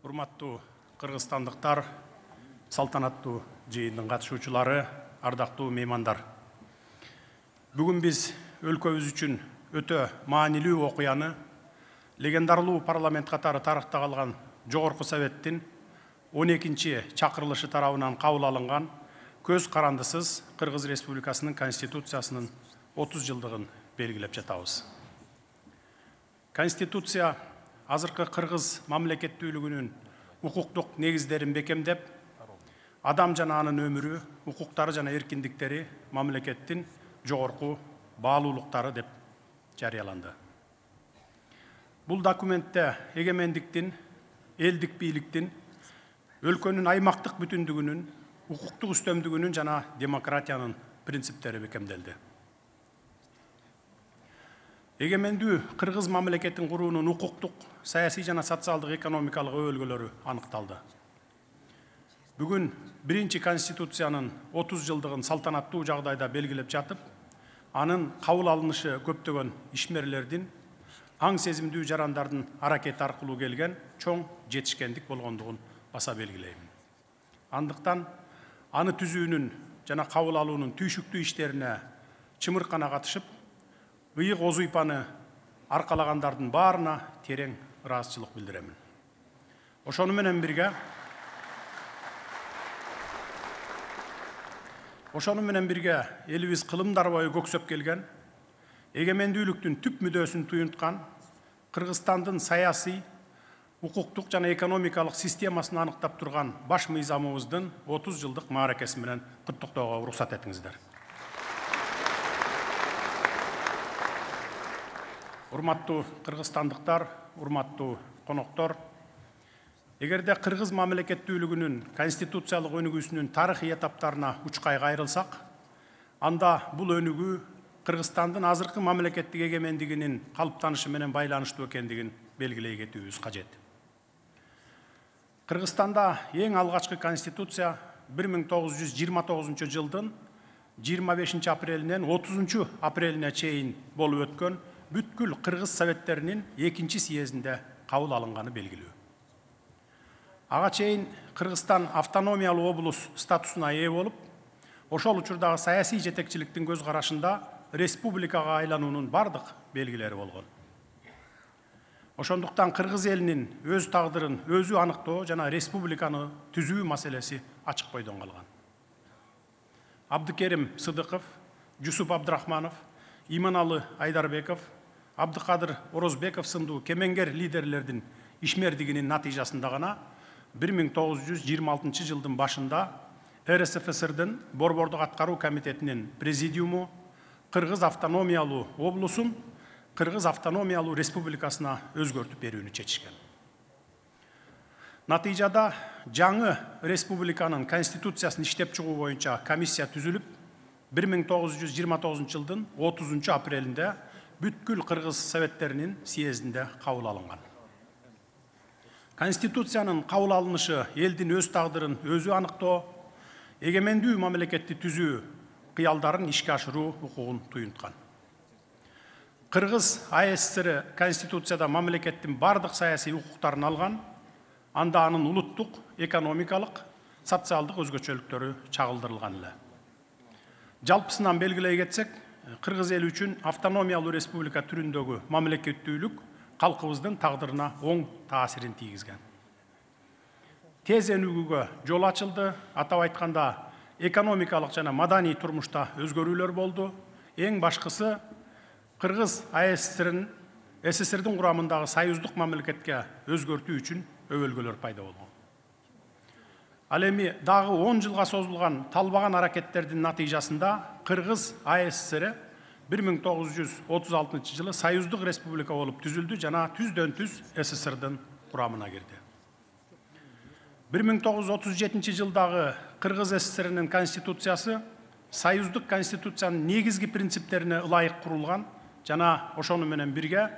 Урматтуу кыргызстандыктар, салтанаттуу жыйындын катышуучулары, ардактуу меймандар. Бүгүн биз өлкөбүз үчүн өтө маанилүү окуяны легендарлуу парламент катары тарыхта калган Жогорку Советтин 12-чи чакырылышы тарабынан кабыл алынган көз карандысыз Кыргыз Республикасынын Конституциясынын 30 жылдыгын белгилеп жатабыз. Конституция азыркы кыргыз мамлекеттүүлүгүнүн укуктук негиздерин бекемдеп, адам жана анын өмүрү, укуктары жана эркиндиктери мамлекеттин жогорку баалуулуктары деп жарыяланды. Бул документте эгемендиктин, элдик бийликтин, өлкөнүн аймактык бүтүндүгүнүн, укуктук үстөмдүгүнүн жана демократиянын принциптери бекемделди. Эгемендүү кыргыз мамлекетин куруунун укуктук, саясий жана социалдык экономикалык өбөлгөлөрү аныкталды. Бүгүн биринчи конституциянын 30 жылдыгын салтанаттуу жагдайда белгилеп жатып, анын кабыл алынышы көптөгөн ишмерлердин, аң сезимдүү жарандардын аракети аркылуу келген чоң жетишкендик болгондугун баса белгилеймин. Андыктан аны түзүүнүн жана кабыл алуунун түйшүктүү иштерине чымыркана катышып, ыйык озуйпаны аркалагандардын баарына терең ыраазычылык билдиремин. Ошону менен бирге элибиз кылымдар бою көксөп келген, эгемендүүлүктүн түп мүдөөсүн туюнткан, Кыргызстандын саясий, укуктук жана экономикалык системасын аныктап турган баш мыйзамыбыздын 30 жылдык мааракеси менен куттуктоого уруксат этиңиздер. Урматтуу кыргызстандыктар, урматтуу коноктор, эгерде кыргыз мамлекеттүүлүгүнүн конституциялык өнүгүүсүнүн тарыхый этаптарына учкай кайрылсак, анда бул өнүгүү Кыргызстандын азыркы мамлекеттик эгемендигинин калыптанышы менен байланыштуу экендигин белгилей кетүүбүз кажет. Кыргызстанда эң алгачкы конституция 1929 жылдын 25 апрелинен 30 апрелине чейин болуп өткөн бүткүл Кыргыз Советтеринин 2-чи съездинде кабыл алынганы белгилүү. Ага чейин Кыргызстан автономиялуу облус статусуна ээ болуп, ошол учурдагы саясий жетекчиликтин көз карашында республикага айлануунун бардык белгилери болгон. Ошондуктан кыргыз элинин өз тагдырын өзү аныктоо жана республиканы түзүү маселеси ачык бойдон калган. Абдыкерим Сыдыков, Жусуп Абдрахманов, Иманалы Айдарбеков, Абдыкадыр Орозбеков сындуу кемеңгер лидерлердин ишмердигинин натыйжасында гана 1926 жылдын башында РСФСРдин Борбордук аткаруу комитетинин президиуму Кыргыз автономиялуу облусун Кыргыз автономиялуу республикасына өзгөртүп берүүнү чечишкен. Натыйжада жаңы республиканын конституциясын иштеп чыгуу боюнча комиссия түзүлүп, 1929 жылдын 30 апрелинде бүткүл Кыргыз Советтеринин съездинде кабыл алынган. Конституциянын кабыл алынышы элдин өз тагдырын өзү аныктоо, эгемендүү мамлекетти түзүү кыялдарын ишке ашыруу укугун туюнткан. Кыргыз АССР Конституцияда мамлекеттин бардык саясий укуктарын алган, анда анын улуттук, экономикалык, социалдык өзгөчөлүктөрү чагылдырылган эле. Жалпысынан белгилей кетсек, Кыргыз эли үчүн автономиялуу республика түрүндөгү мамлекеттүүлүк калкыбыздын тагдырына оң таасирин тийгизген. Тез өнүгүүгө жол ачылды, атап айтканда, экономикалык жана маданий турмушта өзгөрүүлөр болду. Эң башкысы Кыргыз СССРдин курамындагы союздук мамлекетке өзгөртүү үчүн өбөлгөлөр пайда болгон. Ал эми дагы 10 жылга созулган талбаган аракеттердин натыйжасында Кыргыз АССР 1936 жылы союздук республика болуп түзүлдү жана түздөн-түз СССРдин курамына кирди. 1937 жылдагы Кыргыз СССРинин конституциясы союздук конституциянын негизги принциптерине ылайык курулган жана ошону менен бирге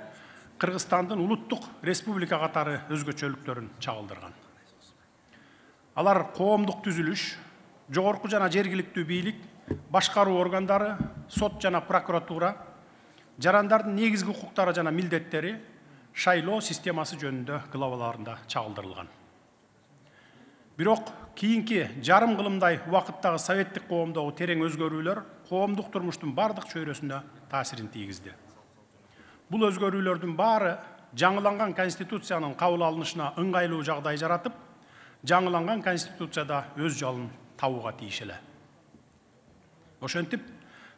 Кыргызстандын улуттук республика катары өзгөчөлүктөрүн чагылдырган. Алар коомдук түзүлүш, жогорку жана жергиликтүү бийлик, башкаруу органдары, сот жана прокуратура, жарандардын негизги укуктары жана милдеттери шайлоо системасы жөнүндө главаларында чагылдырылган. Бирок кийинки жарым кылымдай убакыттагы советтик коомдогу терең өзгөрүүлөр коомдук турмуштун бардык чөйрөсүнө таасирин тийгизди. Бул өзгөрүүлөрдүн баары жаңыланган конституциянын кабыл алынышына ыңгайлуу жагдай жаратып, жаңыланган конституцияда өз жолун табууга тийиш эле. Ошентип,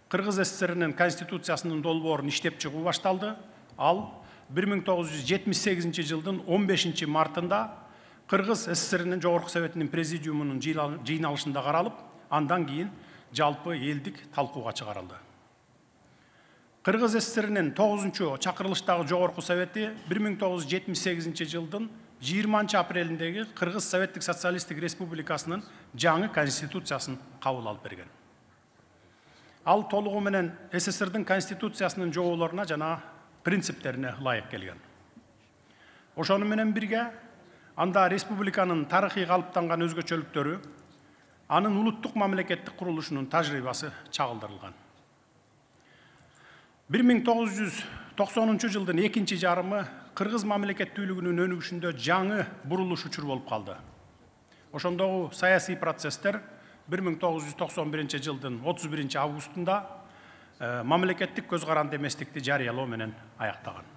Кыргыз СССРинин конституциясынын долбоорун иштеп чыгуу башталды. Ал 1978 жылдын 15 мартында Кыргыз СССРинин Жогорку Советинин президиумунун жыйналышында каралып, андан кийин жалпы элдик талкууга чыгарылды. Кыргыз СССРинин 9-чу чакырылыштагы Жогорку Совети 1978 жылдын 20 апрелиндеги Кыргыз Советтик Социалисттик Республикасынын жаңы конституциясын кабыл алып берген. Ал толугу менен СССРдин конституциясынын жоболоруна жана принциптерине ылайык келген. Ошону менен бирге анда республиканын тарыхый калыптанган өзгөчөлүктөрү, анын улуттук мамлекеттик курулушунун тажрыйбасы чагылдырылган. 1990 жылдын экинчи жарымы Кыргыз мамлекеттүүлүгүнүн өнүгүшүндө жаңы бурулуш учур болуп калды. Ошондогу саясий процесстер 1991 жылдын 31 августунда мамлекеттик көз каранды эместикти жарыялоо менен аяктаган.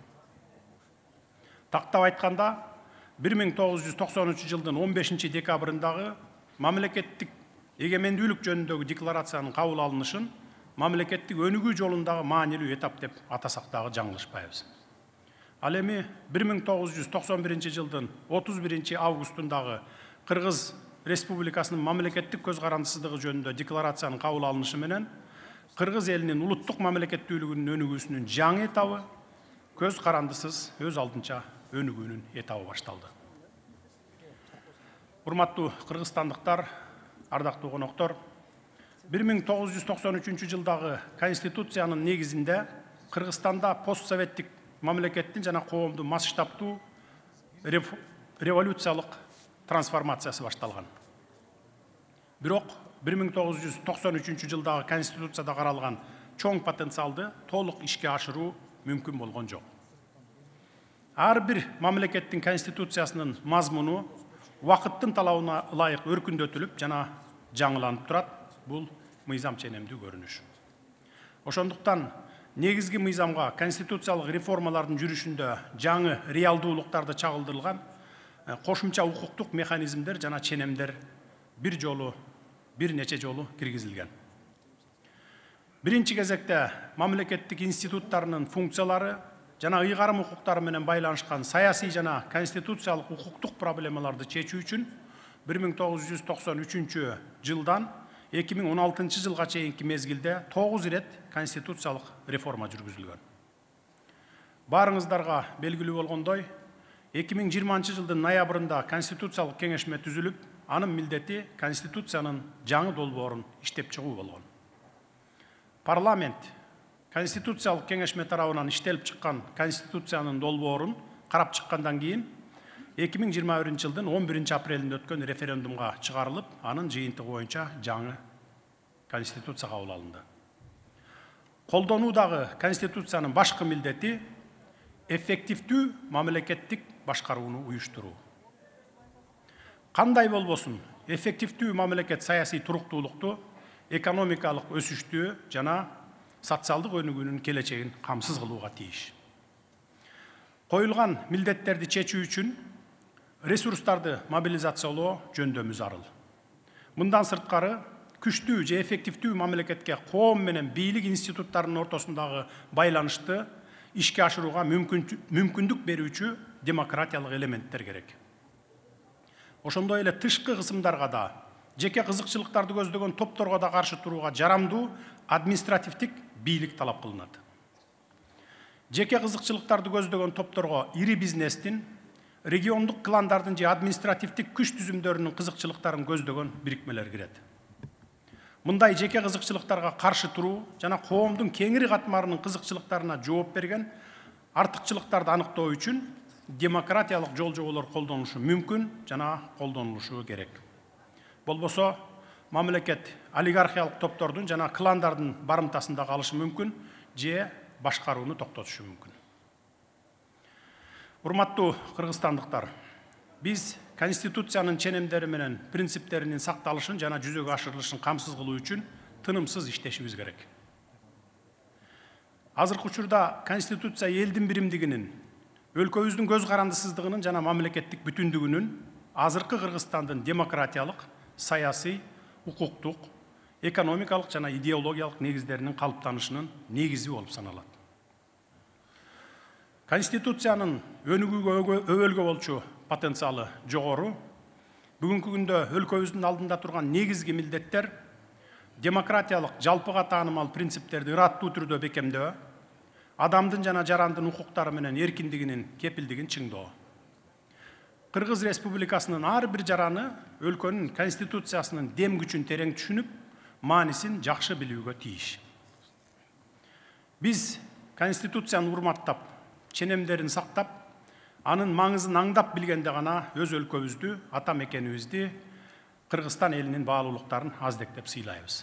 Тактап айтканда 1993 жылдын 15 декабрындагы мамлекеттик эгемендүүлүк жөнүндөгү декларациянын кабыл алынышын мамлекеттик өнүгүү жолундагы маанилүү этап деп атасак дагы жаңылышпайбыз. Ал эми 1991 жылдын 31 августундагы Кыргыз Республикасынын мамлекеттик көз карандысыздыгы жөнүндө декларациянын кабыл алынышы менен Кыргыз элинин улуттук мамлекеттүүлүгүнүн өнүгүүсүнүн жаңы этабы көз карандысыз өз алдынча өнүгүүнүн этабы башталды. Урматтуу кыргызстандыктар, ардактуу коноктор, 1993 жылдагы конституциянын негизинде Кыргызстанда постсоветтик мамлекеттин жана коомдун масштабтуу революциялык трансформациясы башталган. Бирок 1993 жылдагы конституцияда каралган чоң потенциалды толук ишке ашыруу мүмкүн болгон жок. Ар бир мамлекеттин конституциясынын мазмуну убакыттын талабына ылайык өркүндөтүлүп жана жаңыланып турат. Бул мыйзам ченемдүү көрүнүш. Ошондуктан негизги мыйзамга конституциялык реформалардын жүрүшүндө жаңы реалдуулуктарды чагылдырылган кошумча укуктук механизмдер жана ченемдер бир нече жолу киргизилген. Биринчи кезекте мамлекеттик институттарынын функциялары жана ыйгарым укуктары менен байланышкан саясий жана конституциялык укуктук проблемаларды чечүү үчүн 1993 жылдан 2016 жылга чейинки мезгилде 9 ирет конституциялык реформа жүргүзүлгөн. Барыңыздарга белгилүү болгондой, 2020 жылдын ноябрында конституциялык кеңешме түзүлүп, анын милдети конституциянын жаңы долбоорун иштеп чыгуу болгон. Парламент конституциялык кеңешме тарабынан иштелип чыккан конституциянын долбоорун карап чыккандан кийин 2021 жылдын 11 апрелинде өткөн референдумга чыгарылып, анын жыйынтыгы боюнча жаңы конституция кабыл алынды. Колдонуудагы конституциянын башкы милдети эффективдүү мамлекеттик башкарууну уюштуруу. Кандай болбосун, эффективдүү мамлекет саясий туруктуулукту, экономикалык өсүштү жана социалдык өнүгүүнүн келечегин камсыз кылууга тийиш. Коюлган милдеттерди чечүү үчүн ресурстарды мобилизациялоо жөндөмү зарыл. Мындан сырткары, күчтүү же эффективдүү мамлекетке коом менен бийлик институттарынын ортосундагы байланышты ишке ашырууга мүмкүндүк берүүчү демократиялык элементтер керек. Ошондой эле тышкы кысымдарга да, жеке кызыкчылыктарды көздөгөн топторго да каршы турууга жарамдуу административдик бийлик талап кылынат. Жеке кызыкчылыктарды көздөгөн топторго ири бизнестин, региондук кландардын же административдик күч түзүмдөрүнүн кызыкчылыктарын көздөгөн бирикмелер кирет. Мындай жеке кызыкчылыктарга каршы туруу жана коомдун кеңири катмарынын кызыкчылыктарына жооп берген артыкчылыктарды аныктоо үчүн демократиялык жол-жоболор колдонулушу мүмкүн жана колдонулушу керек. Болбосо мамлекет олигархиялык топтордун жана кландардын барымтасында калышы мүмкүн же башкарууну токтотушу мүмкүн. Урматтуу кыргызстандыктар, биз Конституциянын ченемдери менен принциптеринин сакталышын жана жүзөгө ашырылышын камсыз кылуу үчүн тынымсыз иштешибиз керек. Азыркы учурда Конституция элдин биримдигинин, өлкөбүздүн көз карандысыздыгынын жана мамлекеттик бүтүндүгүнүн, азыркы Кыргызстандын демократиялык, саясий, укуктук, экономикалык жана идеологиялык негиздеринин калыптанышынын негизи болуп саналат. Конституциянын өнүгүүгө өбөлгө болчу потенциалы жогору. Бүгүнкү күндө өлкөбүздүн алдында турган негизги милдеттер демократиялык жалпыга таанымал принциптерди ыраттуу түрдө бекемдөө, адамдын жана жарандын укуктары менен эркиндигинин кепилдигин чыңдоо. Кыргыз Республикасынын ар бир жараны өлкөнүн конституциясынын дем күчүн терең түшүнүп, маанисин жакшы билүүгө тийиш. Биз конституцияны урматтап, ченемдерин сактап, анын маңызын аңдап билгенде гана өз өлкөбүздү, ата мекенибизди, Кыргызстан элинин баалуулуктарын аздектеп сыйлайбыз.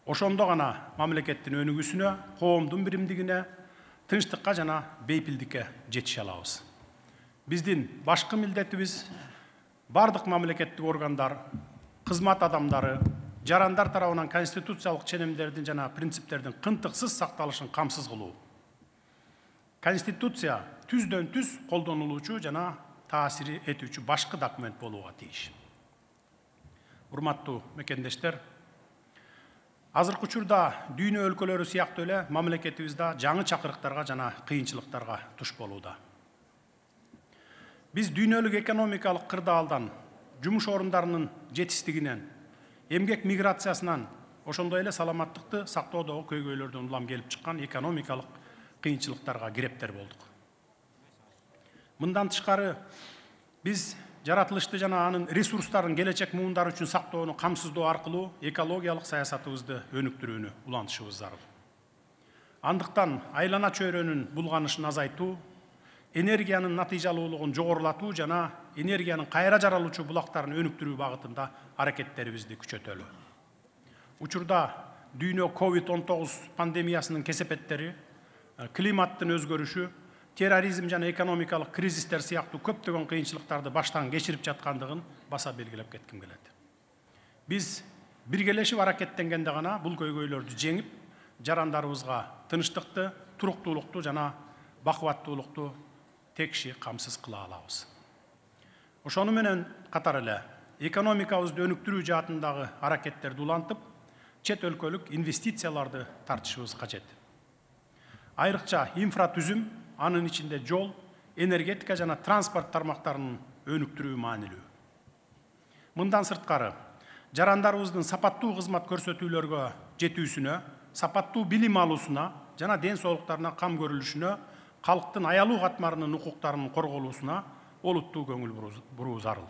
Ошондо гана мамлекеттин өнүгүүсүнө, коомдун биримдигине, тынчтыкка жана бейпилдикке жетише алабыз. Биздин башкы милдетибиз бардык мамлекеттик органдар, кызмат адамдары, жарандар тарабынан конституциялык ченемдердин жана принциптердин кынтыксыз сакталышын камсыз кылуу. Конституция түздөн түз колдонулуучу жана таасир этүүчү башкы документ болууга тийиш. Урматтуу мекендештер, азыркы учурда дүйнө өлкөлөрү сыяктуу эле мамлекетибиз да жаңы чакырыктарга жана кыйынчылыктарга туш болууда. Биз дүйнөлүк экономикалык кырдаалдан, жумуш орундарынын жетиштигинен, эмгек миграциясынан, ошондой эле саламаттыкты сактоодогу көйгөйлөрдөн улам келип чыккан экономикалык кыйынчылыктарга кирептер болдук. Мындан тышкары биз жаратылышты жана анын ресурстарын келечек муундары үчүн сактоону камсыздоо аркылуу экологиялык саясатыбызды өнүктүрүүнү улантышыбыз зарыл. Андыктан айлана чөйрөнүн булганышын азайтуу, энергиянын натыйжалуулугун жогорулатуу жана энергиянын кайра жаралуучу булактарын өнүктүрүү багытында аракеттерибизди күчөтөлү. Учурда дүйнө COVID-19 пандемиясынын кесепеттери, климаттын өзгөрүшү, терроризм жана экономикалык кризистер сыяктуу көптөгөн кыйынчылыктарды баштан кечирип жаткандыгын баса белгилеп кетким келет. Биз биргелешип аракеттенгенде гана бул көйгөйлөрдү жеңип, жарандарыбызга тынчтыкты, туруктуулукту жана бакубаттуулукту текши камсыз кыла алабыз. Ошону менен катар эле экономикабызды өнүктүрүү жаатындагы аракеттерди улантып, чет өлкөлүк инвестицияларды тартышыбыз кажет. Айрыкча инфратүзүм, анын ичинде жол, энергетика жана транспорт тармактарынын өнүктүрүү маанилүү. Мындан сырткары, жарандарыбыздын сапаттуу кызмат көрсөтүүлөргө жетүүсүнө, сапаттуу билим алуусуна жана ден соолуктарына кам көрүлүшүнө, калктын аялуу катмарынын укуктарынын корголуусуна олуттуу көңүл буруу зарыл.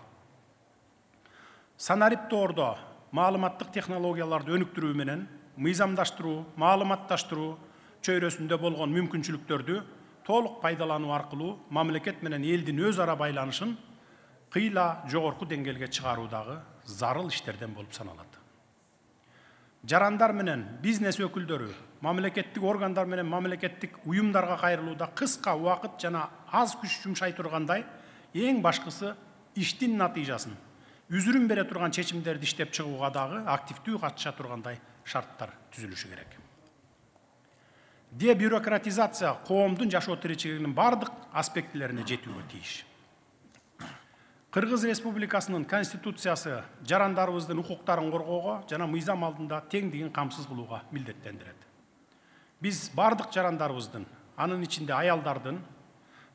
Санариптүү ордо маалыматтык технологияларды өнүктүрүү менен мыйзамдаштыруу, маалыматташтыруу чөйрөсүндө болгон мүмкүнчүлүктөрдү толук пайдалануу аркылуу мамлекет менен элдин өз ара байланышын кыйла жогорку деңгээлге чыгаруудагы зарыл иштерден болуп саналат. Жарандар менен бизнес өкүлдөрү мамлекеттик органдар менен мамлекеттик уюмдарга кайрылууда кыска убакыт жана аз күч жумшай тургандай, эң башкысы иштин натыйжасын, үзүрүн бере турган чечимдерди иштеп чыгууга дагы активдүү катыша тургандай шарттар түзүлүшү керек. Дебюрократизация коомдун жашоо тиричилигинин бардык аспектилерине жетүүгө тийиш. Кыргыз Республикасынын конституциясы жарандарыбыздын укуктарын коргоого жана мыйзам алдында теңдигин камсыз кылууга милдеттендирет. Биз бардык жарандарыбыздын, анын ичинде аялдардын,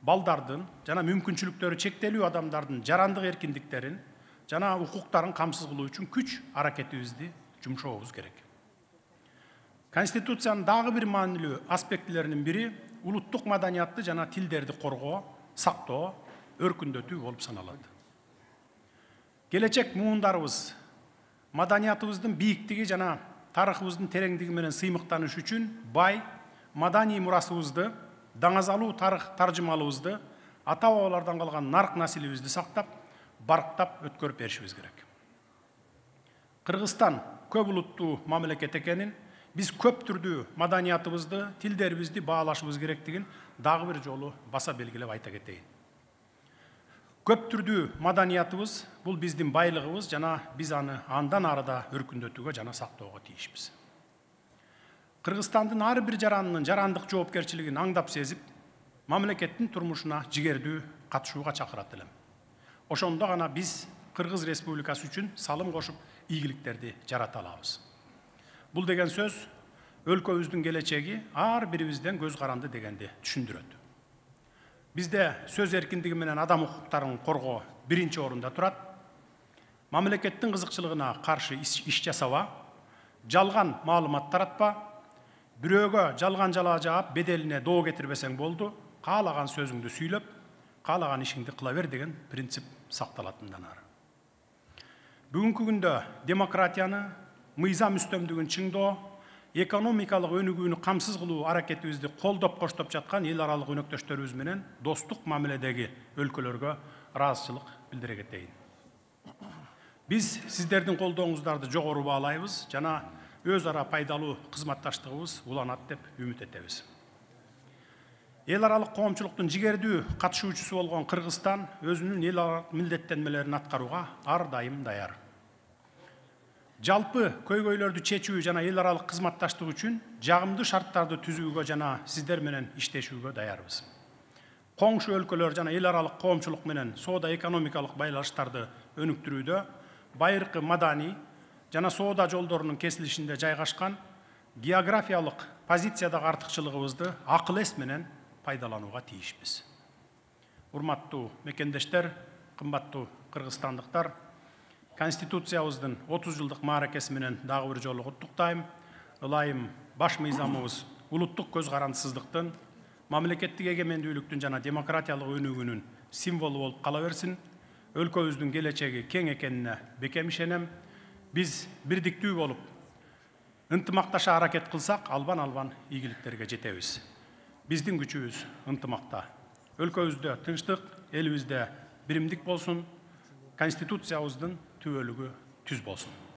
балдардын жана мүмкүнчүлүктөрү чектелүү адамдардын жарандык эркиндиктерин жана укуктарын камсыз кылуу үчүн күч аракетибизди жумшообуз керек. Конституциянын дагы бир маанилүү аспектилеринин бири улуттук маданиятты жана тилдерди коргоо, сактоо, өркүндөтүү болуп саналат. Келечек муундарыбыз маданиятыбыздын бийиктиги жана тарыхыбыздын тереңдиги менен сыймыктаныш үчүн бай маданий мурасыбызды, даңазалуу тарых таржымалыбызды, ата бабалардан калган нарк насилибизди сактап, барктап өткөрүп беришибиз керек. Кыргызстан көп улуттуу мамлекет экенин, биз көп түрдүү маданиятыбызды, тилдерибизди баалашыбыз керектигин дагы бир жолу баса белгилеп айта кетейин. Көп түрдүү маданиятыбыз бул биздин байлыгыбыз жана биз аны андан арыда өркүндөтүүгө жана сактоого тийишпиз. Кыргызстандын ар бир жаранынын жарандык жоопкерчилигин аңдап сезип, мамлекеттин турмушуна жигердүү катышууга чакырат элем. Ошондо гана биз Кыргыз Республикасы үчүн салым кошуп, ийгиликтерди жарата алабыз. Бул деген сөз өлкөбүздүн келечеги ар бирибизден көз каранды дегенди түшүндүрөт. Бизде сөз эркиндиги менен адам укуктарын коргоо биринчи орунда турат. Мамлекеттин кызыкчылыгына каршы иш жасаба, жалган маалымат таратпа, бирөөгө жалган жалаа жаап, беделине доо кетирбесең болду, каалаган сөзүңдү сүйлөп, каалаган ишиңди кыла бер деген принцип сакталатындан ары. Бүгүнкү күндө демократияны, мыйзам үстөмдүгүн чыңдоо, экономикалык өнүгүүнү камсыз кылуу аракетибизди колдоп коштоп жаткан эл аралык өнөктөштөрүбүз менен достук мамиледеги өлкөлөргө ыраазычылык билдире кетейин. Биз сиздердин колдооңуздарды жогору баалайбыз жана өз ара пайдалуу кызматташтыгыбыз уланат деп үмүт этебиз. Эл аралык коомчулуктун жигердүү катышуучусу болгон Кыргызстан өзүнүн эл аралык милдеттенмелерин аткарууга ар дайым даяр. Жалпы көйгөйлөрдү чечүү жана эл аралык кызматташтык үчүн жагымдуу шарттарды түзүүгө жана сиздер менен иштешүүгө даярбыз. Коңшу өлкөлөр жана эл аралык коомчулук менен соода экономикалык байланыштарды өнүктүрүүдө байыркы маданий жана соода жолдорунун кесилишинде жайгашкан географиялык позициядагы артыкчылыгыбызды акыл эс менен пайдаланууга тийишпиз. Урматтуу мекендештер, кымбаттуу кыргызстандыктар, Конституциябыздын 30 жылдык мааракеси менен дагы бир жолу куттуктайм. Ылайым баш мыйзамыбыз улуттук көз карандысыздыктын, мамлекеттик эгемендүүлүктүн жана демократиялык өнүгүүнүн символу болуп кала берсин. Өлкөбүздүн келечеги кең экенине бекем ишенем. Биз бирдиктүү болуп, ынтымакташа аракет кылсак, албан ийгиликтерге жетебиз. Биздин күчүбүз ынтымакта. Өлкөбүздө тынчтык, элибизде биримдик болсун. Конституциябыздын түбөлүгү түз болсун.